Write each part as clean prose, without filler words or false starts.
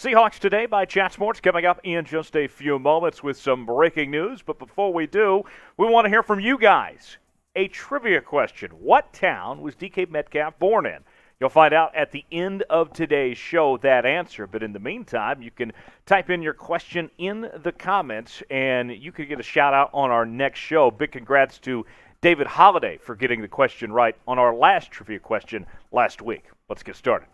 Seahawks Today by Chat Sports coming up in just a few moments with some breaking news. But before we do, we want to hear from you guys. A trivia question. What town was DK Metcalf born in? You'll find out at the end of today's show that answer. But in the meantime, you can type in your question in the comments, and you could get a shout-out on our next show. Big congrats to David Holliday for getting the question right on our last trivia question last week. Let's get started.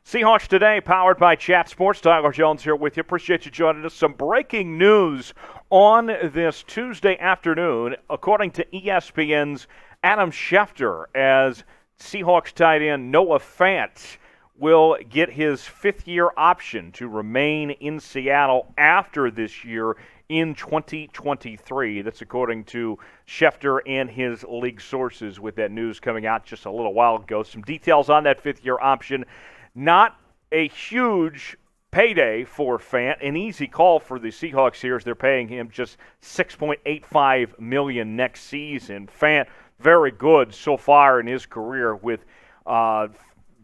Seahawks Today, powered by Chat Sports. Tyler Jones here with you. Appreciate you joining us. Some breaking news on this Tuesday afternoon. According to ESPN's Adam Schefter, as Seahawks tight end Noah Fant will get his fifth-year option to remain in Seattle after this year in 2023. That's according to Schefter and his league sources, with that news coming out just a little while ago. Some details on that fifth-year option. Not a huge payday for Fant, an easy call for the Seahawks here as they're paying him just $6.85 million next season. Fant, very good so far in his career, with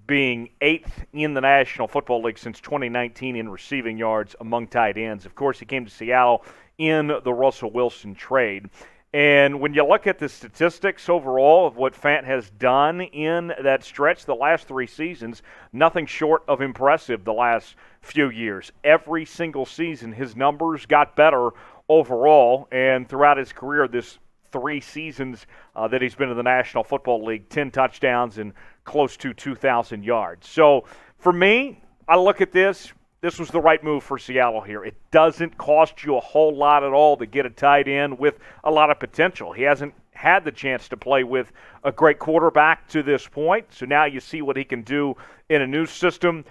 being 8th in the National Football League since 2019 in receiving yards among tight ends. Of course, he came to Seattle in the Russell Wilson trade. And when you look at the statistics overall of what Fant has done in that stretch, the last 3 seasons, nothing short of impressive the last few years. Every single season, his numbers got better overall, and throughout his career, this 3 seasons that he's been in the National Football League, 10 touchdowns and close to 2,000 yards. So for me, I look at this. This was the right move for Seattle here. It doesn't cost you a whole lot at all to get a tight end with a lot of potential. He hasn't had the chance to play with a great quarterback to this point, so now you see what he can do in a new system.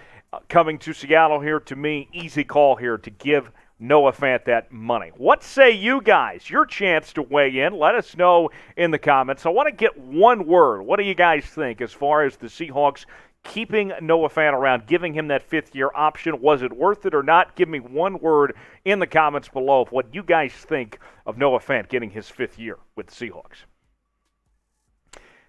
Coming to Seattle here, to me, easy call here to give Noah Fant that money. What say you guys? Your chance to weigh in. Let us know in the comments. I want to get one word. What do you guys think as far as the Seahawks keeping Noah Fant around, giving him that fifth-year option? Was it worth it or not? Give me one word in the comments below of what you guys think of Noah Fant getting his 5th year with the Seahawks.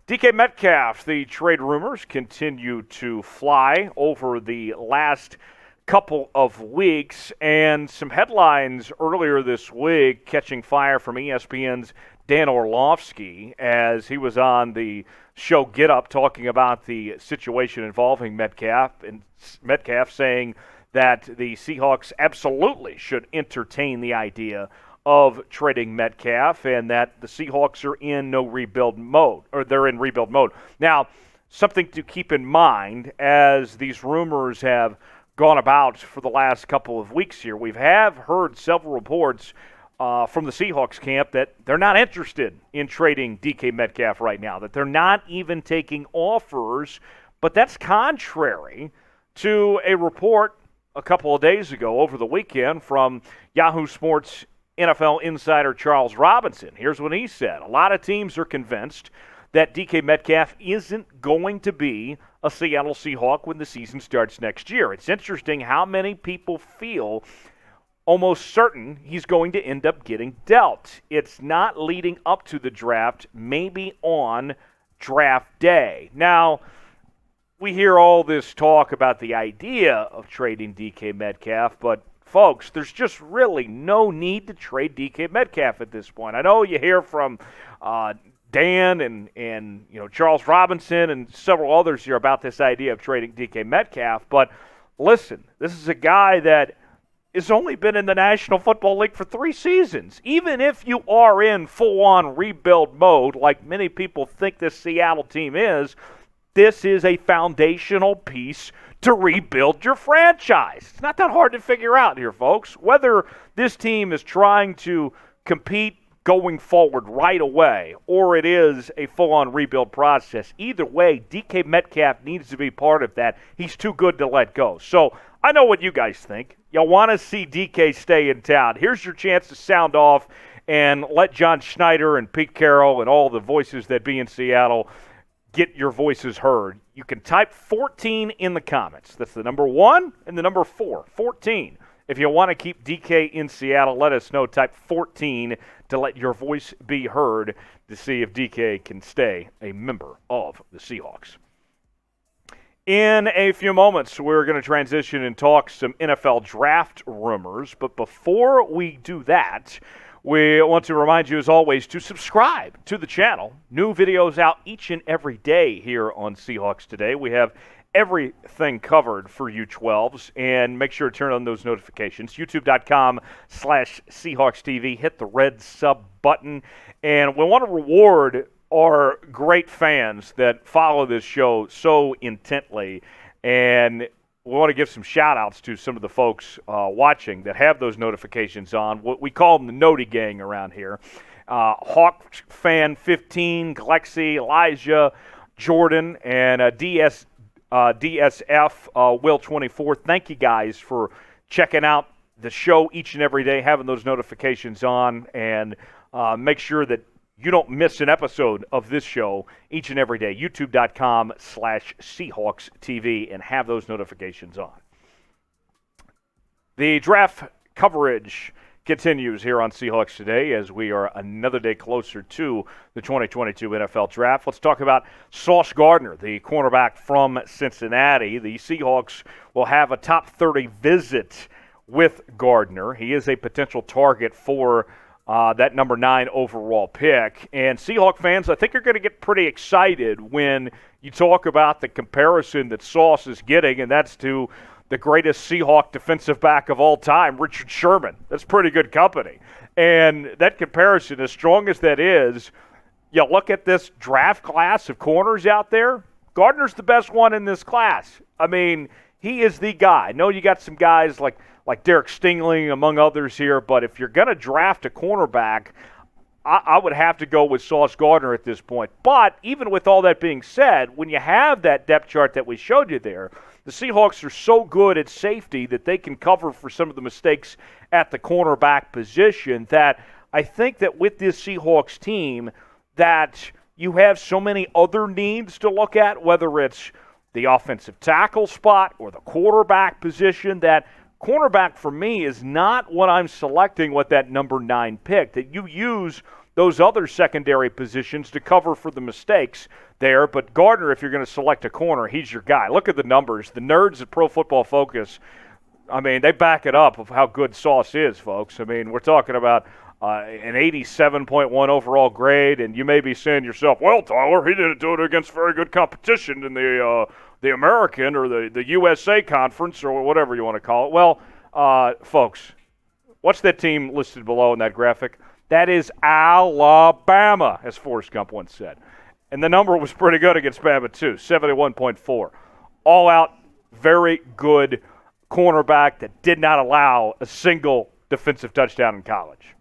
DK Metcalf, the trade rumors continue to fly over the last couple of weeks, and some headlines earlier this week catching fire from ESPN's Dan Orlovsky as he was on the show Get Up talking about the situation involving Metcalf, and Metcalf saying that the Seahawks absolutely should entertain the idea of trading Metcalf, and that the Seahawks are in rebuild mode. Now, something to keep in mind as these rumors have gone about for the last couple of weeks here, we have heard several reports from the Seahawks camp that they're not interested in trading DK Metcalf right now, that they're not even taking offers. But that's contrary to a report a couple of days ago over the weekend from Yahoo Sports NFL insider Charles Robinson. Here's what he said. A lot of teams are convinced that DK Metcalf isn't going to be a Seattle Seahawk when the season starts next year. It's interesting how many people feel almost certain he's going to end up getting dealt. It's not leading up to the draft, maybe on draft day. Now, we hear all this talk about the idea of trading DK Metcalf, but folks, there's just really no need to trade DK Metcalf at this point. I know you hear from Dan and Charles Robinson and several others here about this idea of trading DK Metcalf, but listen, this is a guy that has only been in the National Football League for 3 seasons. Even if you are in full-on rebuild mode, like many people think this Seattle team is, this is a foundational piece to rebuild your franchise. It's not that hard to figure out here, folks. Whether this team is trying to compete going forward right away, or it is a full-on rebuild process, either way, DK Metcalf needs to be part of that. He's too good to let go. So I know what you guys think. Y'all want to see DK stay in town. Here's your chance to sound off and let John Schneider and Pete Carroll and all the voices that be in Seattle get your voices heard. You can type 14 in the comments. That's the number 1 and the number 4, 14. If you want to keep DK in Seattle, let us know. Type 14 to let your voice be heard to see if DK can stay a member of the Seahawks. In a few moments, we're going to transition and talk some NFL draft rumors. But before we do that, we want to remind you, as always, to subscribe to the channel. New videos out each and every day here on Seahawks Today. We have everything covered for U12s, and make sure to turn on those notifications. YouTube.com/Seahawks TV. Hit the red sub button. And we want to reward our great fans that follow this show so intently. And we want to give some shout-outs to some of the folks watching that have those notifications on. What we call them the Noti Gang around here. Hawk Fan 15, Glexi, Elijah, Jordan, and DSF, Will 24. Thank you guys for checking out the show each and every day, having those notifications on, and make sure that you don't miss an episode of this show each and every day. YouTube.com/Seahawks TV, and have those notifications on. The draft coverage continues here on Seahawks Today as we are another day closer to the 2022 NFL Draft. Let's talk about Sauce Gardner, the cornerback from Cincinnati. The Seahawks will have a top 30 visit with Gardner. He is a potential target for that number 9 overall pick. And Seahawk fans, I think, are going to get pretty excited when you talk about the comparison that Sauce is getting, and that's to the greatest Seahawk defensive back of all time, Richard Sherman. That's pretty good company. And that comparison, as strong as that is, you look at this draft class of corners out there, Gardner's the best one in this class. I mean, he is the guy. I know you got some guys like Derek Stingley, among others here, but if you're going to draft a cornerback, I would have to go with Sauce Gardner at this point. But even with all that being said, when you have that depth chart that we showed you there, the Seahawks are so good at safety that they can cover for some of the mistakes at the cornerback position that I think that with this Seahawks team that you have so many other needs to look at, whether it's the offensive tackle spot or the quarterback position, that cornerback for me is not what I'm selecting with that number 9 pick, that you use those other secondary positions to cover for the mistakes there. But Gardner, if you're going to select a corner, he's your guy. Look at the numbers. The nerds at Pro Football Focus, I mean, they back it up of how good Sauce is, folks. I mean, we're talking about an 87.1 overall grade, and you may be saying to yourself, well, Tyler, he didn't do it against very good competition in the American or the USA Conference or whatever you want to call it. Well, folks, what's that team listed below in that graphic? That is Alabama, as Forrest Gump once said. And the number was pretty good against Bama, too, 71.4. All out, very good cornerback that did not allow a single defensive touchdown in college.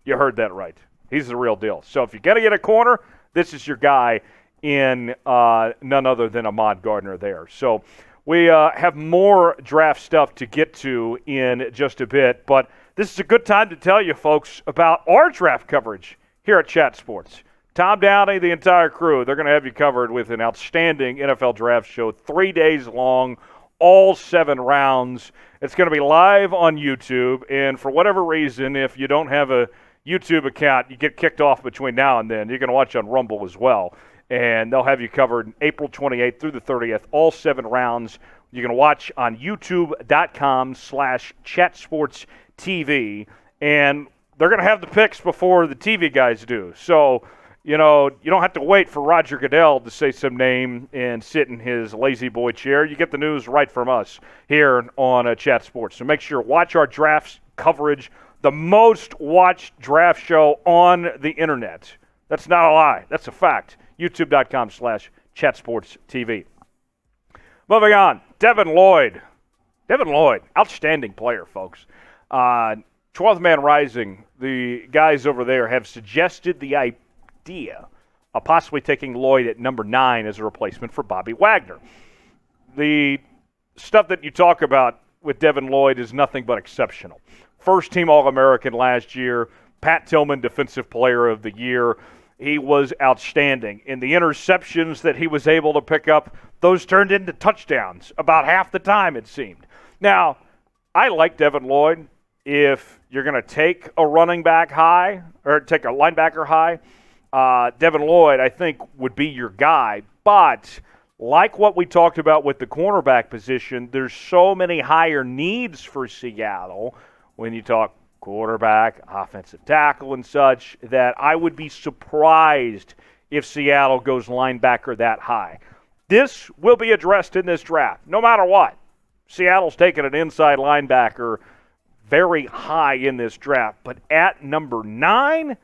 You heard that right. He's the real deal. So if you're going to get a corner, this is your guy in none other than Ahmad Gardner there. So we have more draft stuff to get to in just a bit, but this is a good time to tell you, folks, about our draft coverage here at Chat Sports. Tom Downey, the entire crew, they're going to have you covered with an outstanding NFL draft show, 3 days long, all 7 rounds. It's going to be live on YouTube, and for whatever reason, if you don't have a YouTube account, you get kicked off between now and then. You're going to watch on Rumble as well, and they'll have you covered April 28th through the 30th, all 7 rounds. You can watch on youtube.com/chatsportstv, and they're going to have the picks before the TV guys do. So, you know, you don't have to wait for Roger Goodell to say some name and sit in his lazy boy chair. You get the news right from us here on Chat Sports. So make sure, watch our draft coverage, the most watched draft show on the internet. That's not a lie. That's a fact. youtube.com/chatsportstv. Moving on, Devin Lloyd. Devin Lloyd, outstanding player, folks. 12th Man Rising, the guys over there have suggested the idea of possibly taking Lloyd at number 9 as a replacement for Bobby Wagner. The stuff that you talk about with Devin Lloyd is nothing but exceptional. First-team All-American last year, Pat Tillman Defensive Player of the Year. He was outstanding. In the interceptions that he was able to pick up, those turned into touchdowns about half the time, it seemed. Now, I like Devin Lloyd. If you're going to take a running back high or take a linebacker high, Devin Lloyd, I think, would be your guy. But like what we talked about with the cornerback position, there's so many higher needs for Seattle when you talk quarterback, offensive tackle, and such, that I would be surprised if Seattle goes linebacker that high. This will be addressed in this draft, no matter what. Seattle's taking an inside linebacker very high in this draft, but at number 9,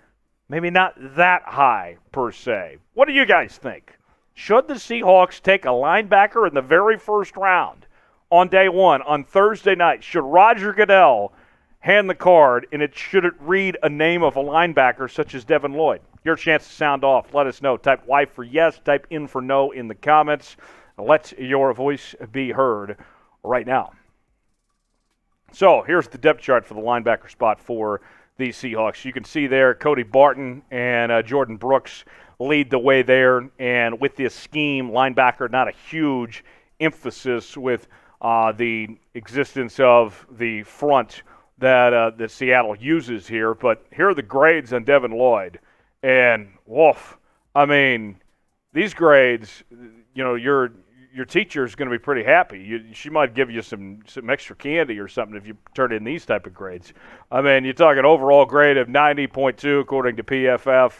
maybe not that high per se. What do you guys think? Should the Seahawks take a linebacker in the very first round on day 1, on Thursday night? Should Roger Goodell hand the card, and should it read a name of a linebacker such as Devin Lloyd? Your chance to sound off. Let us know. Type Y for yes, type in for no in the comments. Let your voice be heard right now. So here's the depth chart for the linebacker spot for the Seahawks. You can see there Cody Barton and Jordan Brooks lead the way there. And with this scheme, linebacker, not a huge emphasis with the existence of the front that Seattle uses here. But here are the grades on Devin Lloyd. And, woof, I mean, these grades, you know, your teacher is going to be pretty happy. She might give you some extra candy or something if you turn in these type of grades. I mean, you're talking overall grade of 90.2 according to PFF,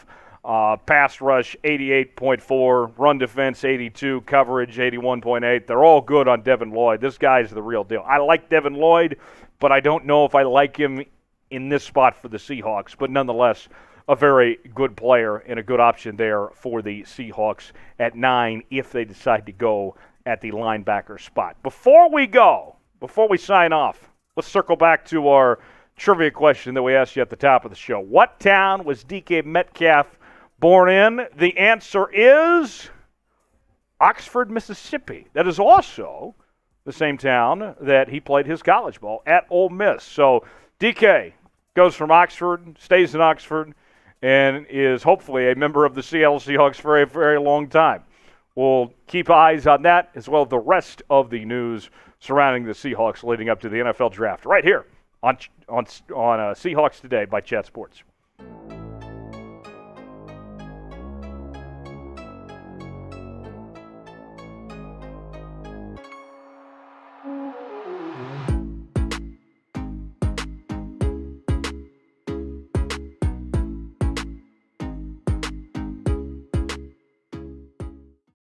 pass rush 88.4, run defense 82, coverage 81.8. They're all good on Devin Lloyd. This guy's the real deal. I like Devin Lloyd, but I don't know if I like him in this spot for the Seahawks. But nonetheless, a very good player and a good option there for the Seahawks at 9 if they decide to go at the linebacker spot. Before we sign off, let's circle back to our trivia question that we asked you at the top of the show. What town was DK Metcalf born in? The answer is Oxford, Mississippi. That is also the same town that he played his college ball at Ole Miss. So DK goes from Oxford, stays in Oxford, and is hopefully a member of the Seattle Seahawks for a very long time. We'll keep eyes on that as well as the rest of the news surrounding the Seahawks leading up to the NFL draft right here on Seahawks Today by Chat Sports.